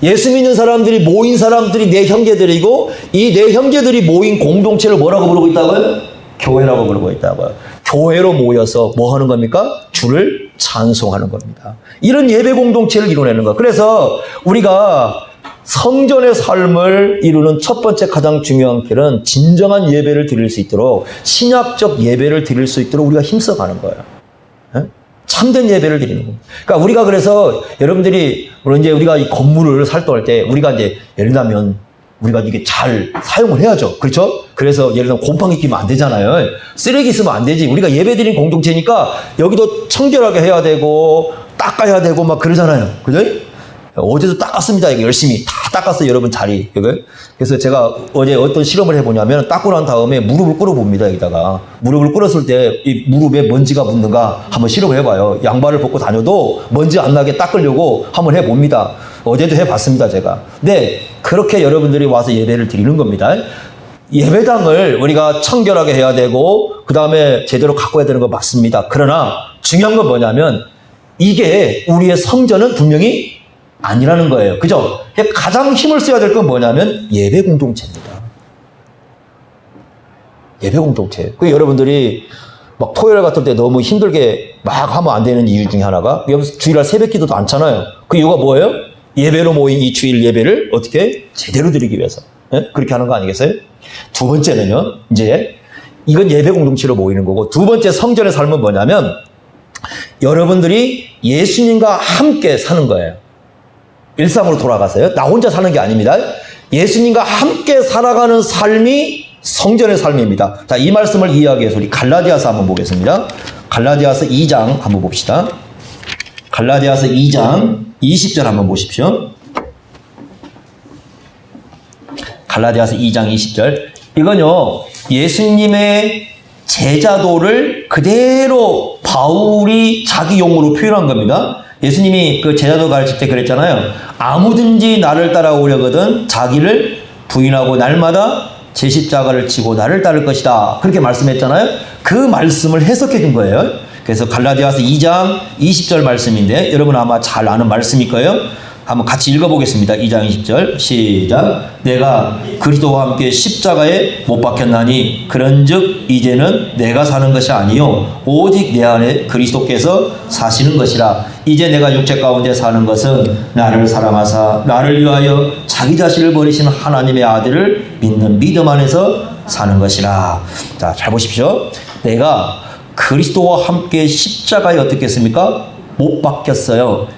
예수 믿는 사람들이 모인 사람들이 내 형제들이고 이 내 형제들이 모인 공동체를 뭐라고 부르고 있다고요? 교회라고 부르고 있다고요. 교회로 모여서 뭐 하는 겁니까? 주를 찬송하는 겁니다. 이런 예배 공동체를 이루내는 거예요. 그래서 우리가 성전의 삶을 이루는 첫 번째 가장 중요한 길은 진정한 예배를 드릴 수 있도록 신약적 예배를 드릴 수 있도록 우리가 힘써가는 거예요. 참된 예배를 드리는 겁니다. 그러니까 우리가 그래서 여러분들이 이제 우리가 이 건물을 살동할 때 우리가 이제 예를 들면 우리가 이게 잘 사용을 해야죠. 그렇죠? 그래서 예를 들면 곰팡이 끼면 안 되잖아요. 쓰레기 있으면 안 되지. 우리가 예배 드리는 공동체니까 여기도 청결하게 해야 되고 닦아야 되고 막 그러잖아요. 그죠? 어제도 닦았습니다. 이거 열심히 다 닦았어요. 여러분 자리. 그래서 제가 어제 어떤 실험을 해보냐면 닦고 난 다음에 무릎을 꿇어봅니다. 여기다가. 무릎을 꿇었을 때 이 무릎에 먼지가 묻는가 한번 실험을 해봐요. 양발을 벗고 다녀도 먼지 안 나게 닦으려고 한번 해봅니다. 어제도 해봤습니다. 제가. 근데 그렇게 여러분들이 와서 예배를 드리는 겁니다. 예배당을 우리가 청결하게 해야 되고 그 다음에 제대로 가꿔야 되는 거 맞습니다. 그러나 중요한 건 뭐냐면 이게 우리의 성전은 분명히 아니라는 거예요. 그죠? 가장 힘을 써야 될 건 뭐냐면 예배 공동체입니다. 예배 공동체. 그 여러분들이 막 토요일 같은 때 너무 힘들게 막 하면 안 되는 이유 중에 하나가 여기서 주일날 새벽 기도도 않잖아요. 그 이유가 뭐예요? 예배로 모인 이 주일 예배를 어떻게 제대로 드리기 위해서. 그렇게 하는 거 아니겠어요? 두 번째는요. 이제 이건 예배 공동체로 모이는 거고 두 번째 성전의 삶은 뭐냐면 여러분들이 예수님과 함께 사는 거예요. 일상으로 돌아가세요. 나 혼자 사는 게 아닙니다. 예수님과 함께 살아가는 삶이 성전의 삶입니다. 자, 이 말씀을 이해하기 위해서 우리 갈라디아서 한번 보겠습니다. 갈라디아서 2장 한번 봅시다. 갈라디아서 2장 20절 한번 보십시오. 갈라디아서 2장 20절. 이건요, 예수님의 제자도를 그대로 바울이 자기 용어로 표현한 겁니다. 예수님이 그 제자도 가르칠 때 그랬잖아요. 아무든지 나를 따라오려거든 자기를 부인하고 날마다 제 십자가를 지고 나를 따를 것이다. 그렇게 말씀했잖아요. 그 말씀을 해석해 준 거예요. 그래서 갈라디아서 2장 20절 말씀인데 여러분 아마 잘 아는 말씀일 거예요. 한번 같이 읽어보겠습니다. 2장 20절 시작. 내가 그리스도와 함께 십자가에 못 박혔나니 그런즉 이제는 내가 사는 것이 아니요 오직 내 안에 그리스도께서 사시는 것이라. 이제 내가 육체 가운데 사는 것은 나를 사랑하사 나를 위하여 자기 자신을 버리신 하나님의 아들을 믿는 믿음 안에서 사는 것이라. 자, 잘 보십시오. 내가 그리스도와 함께 십자가에 어떻게 했습니까? 못 박혔어요.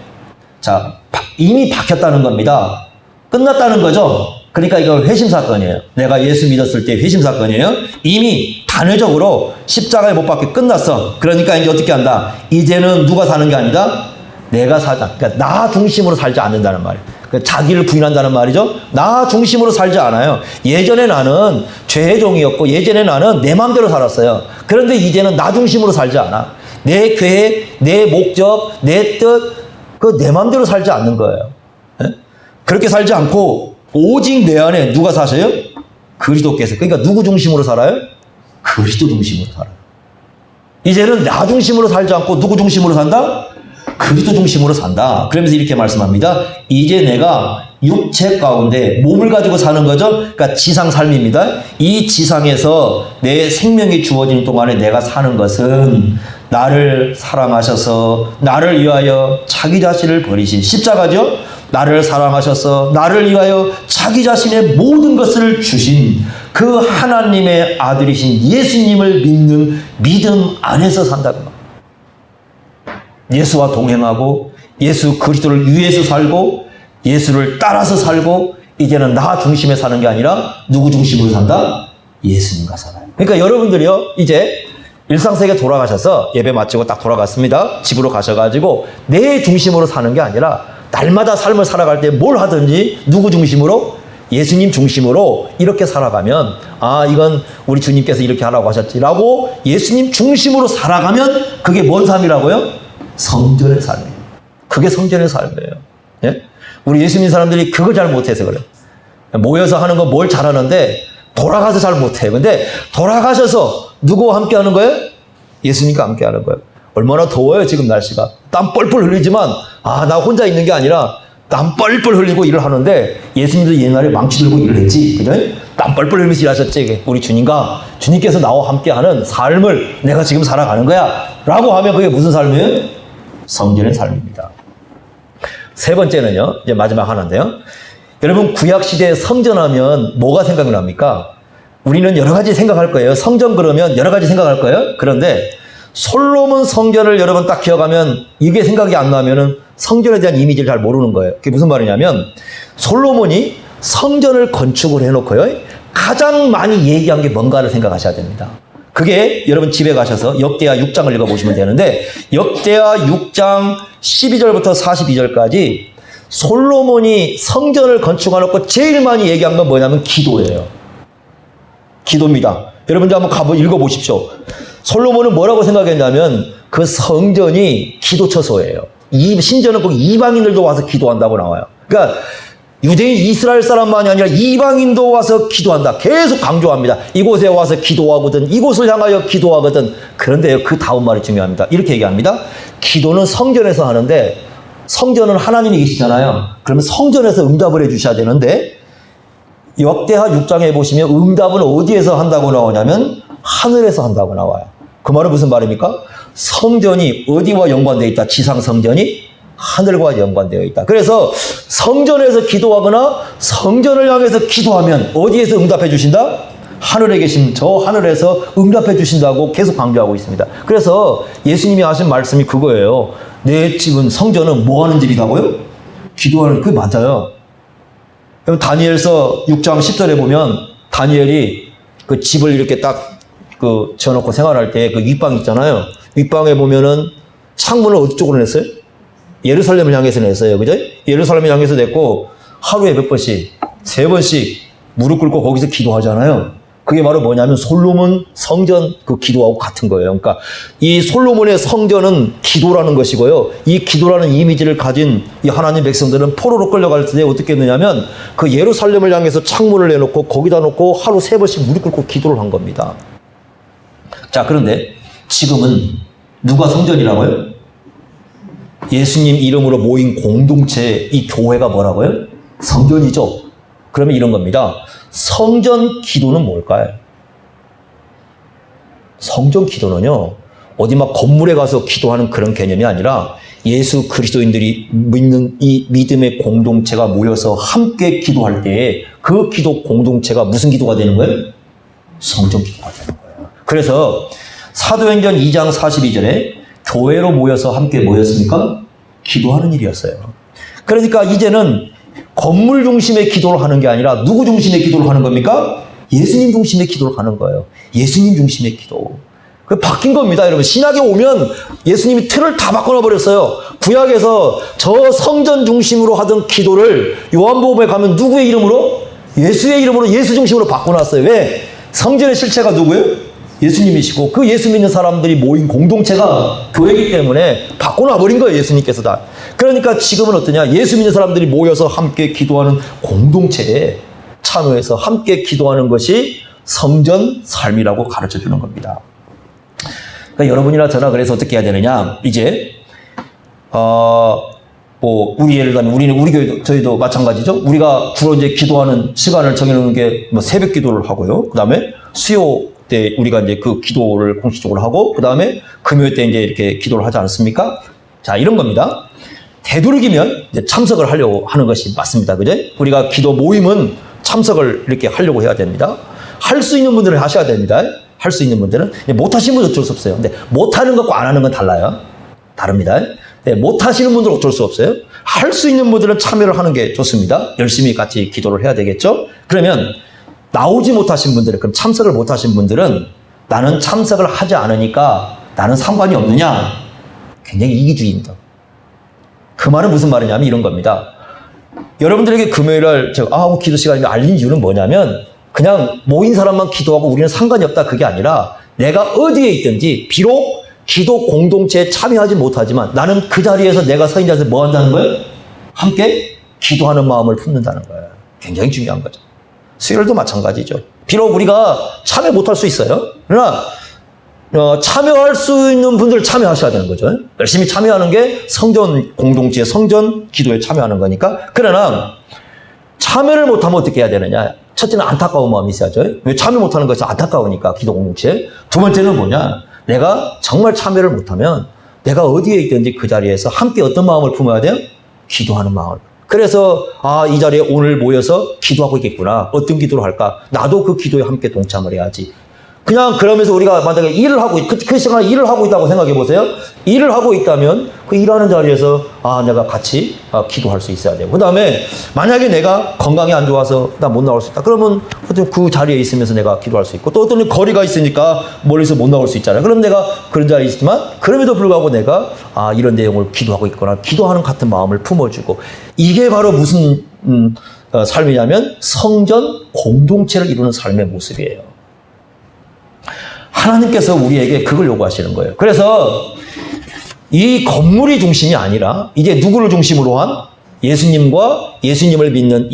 자, 이미 박혔다는 겁니다. 끝났다는 거죠. 그러니까 이거 회심 사건이에요. 내가 예수 믿었을 때 회심 사건이에요. 이미 단회적으로 십자가에 못 박혀 끝났어. 그러니까 이제 어떻게 한다? 이제는 누가 사는 게 아니다? 내가 살자. 그러니까 나 중심으로 살지 않는다는 말이에요. 그러니까 자기를 부인한다는 말이죠. 나 중심으로 살지 않아요. 예전에 나는 죄의 종이었고 예전에 나는 내 마음대로 살았어요. 그런데 이제는 나 중심으로 살지 않아. 내 계획, 내 목적, 내 뜻, 내 마음대로 살지 않는 거예요. 그렇게 살지 않고 오직 내 안에 누가 사셔요? 그리스도께서. 그러니까 누구 중심으로 살아요? 그리스도 중심으로 살아요. 이제는 나 중심으로 살지 않고 누구 중심으로 산다? 그리스도 중심으로 산다. 그러면서 이렇게 말씀합니다. 이제 내가 육체 가운데 몸을 가지고 사는 거죠. 그러니까 지상 삶입니다. 이 지상에서 내 생명이 주어지는 동안에 내가 사는 것은 나를 사랑하셔서 나를 위하여 자기 자신을 버리신 십자가죠. 나를 사랑하셔서 나를 위하여 자기 자신의 모든 것을 주신 그 하나님의 아들이신 예수님을 믿는 믿음 안에서 산다고. 예수와 동행하고 예수 그리스도를 위해서 살고 예수를 따라서 살고 이제는 나 중심에 사는 게 아니라 누구 중심으로 산다? 예수님과 살아요. 그러니까 여러분들이요 이제 일상세계 돌아가셔서 예배 마치고 딱 돌아갔습니다. 집으로 가셔가지고 내 중심으로 사는 게 아니라 날마다 삶을 살아갈 때 뭘 하든지 누구 중심으로? 예수님 중심으로 이렇게 살아가면 아 이건 우리 주님께서 이렇게 하라고 하셨지라고 예수님 중심으로 살아가면 그게 뭔 삶이라고요? 성전의 삶이에요. 그게 성전의 삶이에요. 예? 우리 예수님 사람들이 그걸 잘 못해서 그래요. 모여서 하는 거 뭘 잘하는데 돌아가서 잘 못해요. 근데 돌아가셔서 누구와 함께 하는 거예요? 예수님과 함께 하는 거예요. 얼마나 더워요 지금 날씨가. 땀 뻘뻘 흘리지만 나 혼자 있는 게 아니라 땀 뻘뻘 흘리고 일을 하는데 예수님도 옛날에 망치 들고 일을 했지. 그죠? 땀 뻘뻘 흘리면서 일하셨지. 우리 주님께서 나와 함께하는 삶을 내가 지금 살아가는 거야 라고 하면 그게 무슨 삶이에요? 성전의 삶입니다. 세 번째는요, 이제 마지막 하나인데요. 여러분, 구약시대에 성전하면 뭐가 생각이 납니까? 우리는 여러 가지 생각할 거예요. 성전 그러면 여러 가지 생각할 거예요. 그런데 솔로몬 성전을 여러분 딱 기억하면 이게 생각이 안 나면은 성전에 대한 이미지를 잘 모르는 거예요. 그게 무슨 말이냐면 솔로몬이 성전을 건축을 해놓고요. 가장 많이 얘기한 게 뭔가를 생각하셔야 됩니다. 그게 여러분 집에 가셔서 역대하 6장을 읽어보시면 되는데 역대하 6장 12절부터 42절까지 솔로몬이 성전을 건축해놓고 제일 많이 얘기한 건 뭐냐면 기도예요. 기도입니다. 여러분들 한번 읽어보십시오. 솔로몬은 뭐라고 생각했냐면 그 성전이 기도처소예요. 신전은 꼭 이방인들도 와서 기도한다고 나와요. 그러니까 유대인 이스라엘 사람만이 아니라 이방인도 와서 기도한다. 계속 강조합니다. 이곳에 와서 기도하거든. 이곳을 향하여 기도하거든. 그런데 그 다음 말이 중요합니다. 이렇게 얘기합니다. 기도는 성전에서 하는데 성전은 하나님이 계시잖아요. 그러면 성전에서 응답을 해주셔야 되는데 역대하 6장에 보시면 응답은 어디에서 한다고 나오냐면 하늘에서 한다고 나와요. 그 말은 무슨 말입니까? 성전이 어디와 연관되어 있다? 지상 성전이 하늘과 연관되어 있다. 그래서 성전에서 기도하거나 성전을 향해서 기도하면 어디에서 응답해 주신다? 하늘에 계신 저 하늘에서 응답해 주신다고 계속 강조하고 있습니다. 그래서 예수님이 하신 말씀이 그거예요. 내 집은 성전은 뭐 하는 집이라고요? 기도하는, 그게 맞아요. 그럼 다니엘서 6장 10절에 보면 다니엘이 그 집을 이렇게 딱 지어놓고 생활할 때 그 윗방 있잖아요. 윗방에 보면은 창문을 어디 쪽으로 냈어요? 예루살렘을 향해서 냈어요. 그죠? 예루살렘을 향해서 냈고 하루에 몇 번씩, 3번씩 무릎 꿇고 거기서 기도하잖아요. 그게 바로 뭐냐면 솔로몬 성전 그 기도하고 같은 거예요. 그러니까 이 솔로몬의 성전은 기도라는 것이고요. 이 기도라는 이미지를 가진 이 하나님 백성들은 포로로 끌려갈 때 어떻게 했느냐면 그 예루살렘을 향해서 창문을 내놓고 거기다 놓고 하루 3번씩 무릎 꿇고 기도를 한 겁니다. 자, 그런데 지금은 누가 성전이라고요? 예수님 이름으로 모인 공동체, 이 교회가 뭐라고요? 성전이죠. 그러면 이런 겁니다. 성전 기도는 뭘까요? 성전 기도는요, 어디 막 건물에 가서 기도하는 그런 개념이 아니라 예수 그리스도인들이 믿는 이 믿음의 공동체가 모여서 함께 기도할 때에 그 기도 공동체가 무슨 기도가 되는 거예요? 성전 기도가 되는 거예요. 그래서 사도행전 2장 42절에 교회로 모여서 함께 모였으니까 기도하는 일이었어요. 그러니까 이제는 건물 중심의 기도를 하는 게 아니라 누구 중심의 기도를 하는 겁니까? 예수님 중심의 기도를 하는 거예요. 예수님 중심의 기도. 그 바뀐 겁니다, 여러분. 신약에 오면 예수님이 틀을 다 바꿔놔버렸어요. 구약에서 저 성전 중심으로 하던 기도를 요한복음에 가면 누구의 이름으로? 예수의 이름으로, 예수 중심으로 바꿔놨어요. 왜? 성전의 실체가 누구예요? 예수님이시고 그 예수 믿는 사람들이 모인 공동체가 교회이기 때문에 바꿔놔버린 거예요, 예수님께서 다. 그러니까 지금은 어떠냐? 예수 믿는 사람들이 모여서 함께 기도하는 공동체에 참여해서 함께 기도하는 것이 성전 삶이라고 가르쳐 주는 겁니다. 그러니까 여러분이나 저나 그래서 어떻게 해야 되느냐, 이제 우리 예를 들면 우리 교회도 저희도 마찬가지죠. 우리가 주로 이제 기도하는 시간을 정해놓는 게 뭐 새벽 기도를 하고요. 그 다음에 수요 때 우리가 이제 그 기도를 공식적으로 하고, 그 다음에 금요일 때 이제 이렇게 기도를 하지 않습니까? 자, 이런 겁니다. 되도록이면 이제 참석을 하려고 하는 것이 맞습니다. 그죠? 우리가 기도 모임은 참석을 이렇게 하려고 해야 됩니다. 할 수 있는 분들은 하셔야 됩니다. 할 수 있는 분들은. 못 하시는 분은 어쩔 수 없어요. 근데 못 하는 것과 안 하는 건 달라요. 다릅니다. 네, 못 하시는 분들은 어쩔 수 없어요. 할 수 있는 분들은 참여를 하는 게 좋습니다. 열심히 같이 기도를 해야 되겠죠? 그러면 나오지 못하신 분들은, 그럼 참석을 못하신 분들은 나는 참석을 하지 않으니까 나는 상관이 없느냐? 굉장히 이기주의입니다. 그 말은 무슨 말이냐면 이런 겁니다. 여러분들에게 금요일날 기도 시간을 알린 이유는 뭐냐면, 그냥 모인 사람만 기도하고 우리는 상관이 없다, 그게 아니라 내가 어디에 있든지 비록 기도 공동체에 참여하지 못하지만 나는 그 자리에서 내가 서 있는 자리에서 뭐 한다는 거예요? 함께 기도하는 마음을 품는다는 거예요. 굉장히 중요한 거죠. 수요일도 마찬가지죠. 비록 우리가 참여 못할 수 있어요. 그러나 참여할 수 있는 분들 참여하셔야 되는 거죠. 열심히 참여하는 게 성전 공동체, 성전 기도에 참여하는 거니까. 그러나 참여를 못하면 어떻게 해야 되느냐? 첫째는 안타까운 마음이 있어야죠. 왜 참여 못하는 것이 안타까우니까, 기도 공동체. 두 번째는 뭐냐? 내가 정말 참여를 못하면 내가 어디에 있든지 그 자리에서 함께 어떤 마음을 품어야 돼요? 기도하는 마음. 그래서 이 자리에 오늘 모여서 기도하고 있겠구나. 어떤 기도를 할까? 나도 그 기도에 함께 동참을 해야지. 그냥 그러면서 우리가 만약에 일을 하고, 그 시간에 일을 하고 있다고 생각해 보세요. 일을 하고 있다면 그 일하는 자리에서 내가 같이 기도할 수 있어야 돼요. 그 다음에 만약에 내가 건강이 안 좋아서 나 못 나올 수 있다. 그러면 그 자리에 있으면서 내가 기도할 수 있고, 또 어떤 거리가 있으니까 멀리서 못 나올 수 있잖아요. 그럼 내가 그런 자리에 있지만 그럼에도 불구하고 내가 이런 내용을 기도하고 있거나 기도하는 같은 마음을 품어주고, 이게 바로 무슨 삶이냐면 성전 공동체를 이루는 삶의 모습이에요. 하나님께서 우리에게 그걸 요구하시는 거예요. 그래서 이 건물이 중심이 아니라 이제 누구를 중심으로 한? 예수님과 예수님을 믿는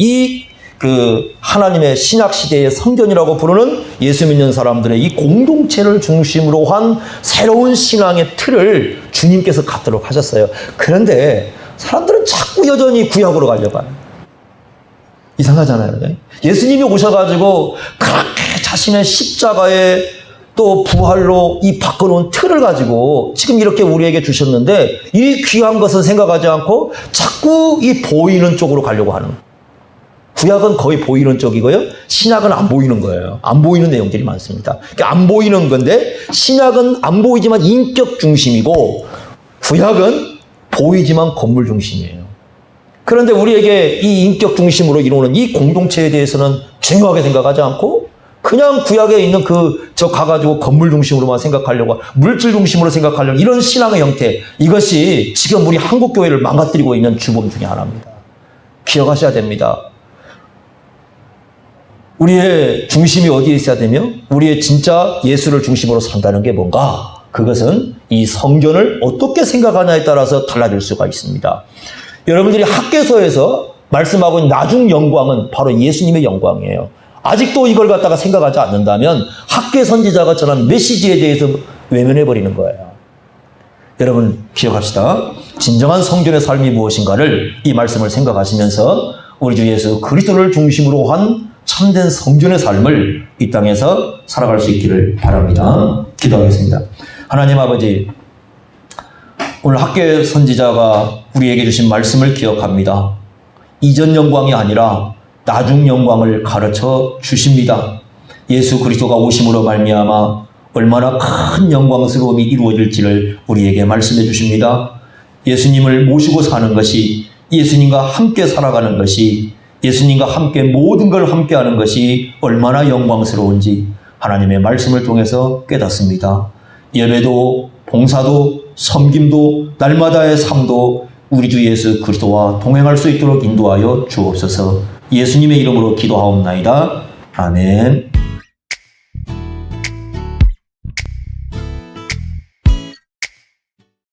하나님의 신약 시대의 성전이라고 부르는 예수 믿는 사람들의 이 공동체를 중심으로 한 새로운 신앙의 틀을 주님께서 갖도록 하셨어요. 그런데 사람들은 자꾸 여전히 구약으로 가려고 해요. 이상하잖아요. 예수님이 오셔가지고 그렇게 자신의 십자가에 또 부활로 이 바꿔놓은 틀을 가지고 지금 이렇게 우리에게 주셨는데, 이 귀한 것은 생각하지 않고 자꾸 이 보이는 쪽으로 가려고 하는 거예요. 구약은 거의 보이는 쪽이고요. 신약은 안 보이는 거예요. 안 보이는 내용들이 많습니다. 그러니까 안 보이는 건데, 신약은 안 보이지만 인격 중심이고, 구약은 보이지만 건물 중심이에요. 그런데 우리에게 이 인격 중심으로 이루는 이 공동체에 대해서는 중요하게 생각하지 않고, 그냥 구약에 있는 가가지고 건물 중심으로만 생각하려고, 물질 중심으로 생각하려고, 이런 신앙의 형태, 이것이 지금 우리 한국교회를 망가뜨리고 있는 주범 중에 하나입니다. 기억하셔야 됩니다. 우리의 중심이 어디에 있어야 되며, 우리의 진짜 예수를 중심으로 산다는 게 뭔가? 그것은 이 성전을 어떻게 생각하냐에 따라서 달라질 수가 있습니다. 여러분들이 학개서에서 말씀하고 있는 나중 영광은 바로 예수님의 영광이에요. 아직도 이걸 갖다가 생각하지 않는다면 학개 선지자가 전한 메시지에 대해서 외면해버리는 거예요. 여러분 기억합시다. 진정한 성전의 삶이 무엇인가를 이 말씀을 생각하시면서 우리 주 예수 그리스도를 중심으로 한 참된 성전의 삶을 이 땅에서 살아갈 수 있기를 바랍니다. 기도하겠습니다. 하나님 아버지, 오늘 학개 선지자가 우리에게 주신 말씀을 기억합니다. 이전 영광이 아니라 나중 영광을 가르쳐 주십니다. 예수 그리스도가 오심으로 말미암아 얼마나 큰 영광스러움이 이루어질지를 우리에게 말씀해 주십니다. 예수님을 모시고 사는 것이, 예수님과 함께 살아가는 것이, 예수님과 함께 모든 걸 함께 하는 것이 얼마나 영광스러운지 하나님의 말씀을 통해서 깨닫습니다. 예배도 봉사도 섬김도 날마다의 삶도 우리 주 예수 그리스도와 동행할 수 있도록 인도하여 주옵소서. 예수님의 이름으로 기도하옵나이다. 아멘.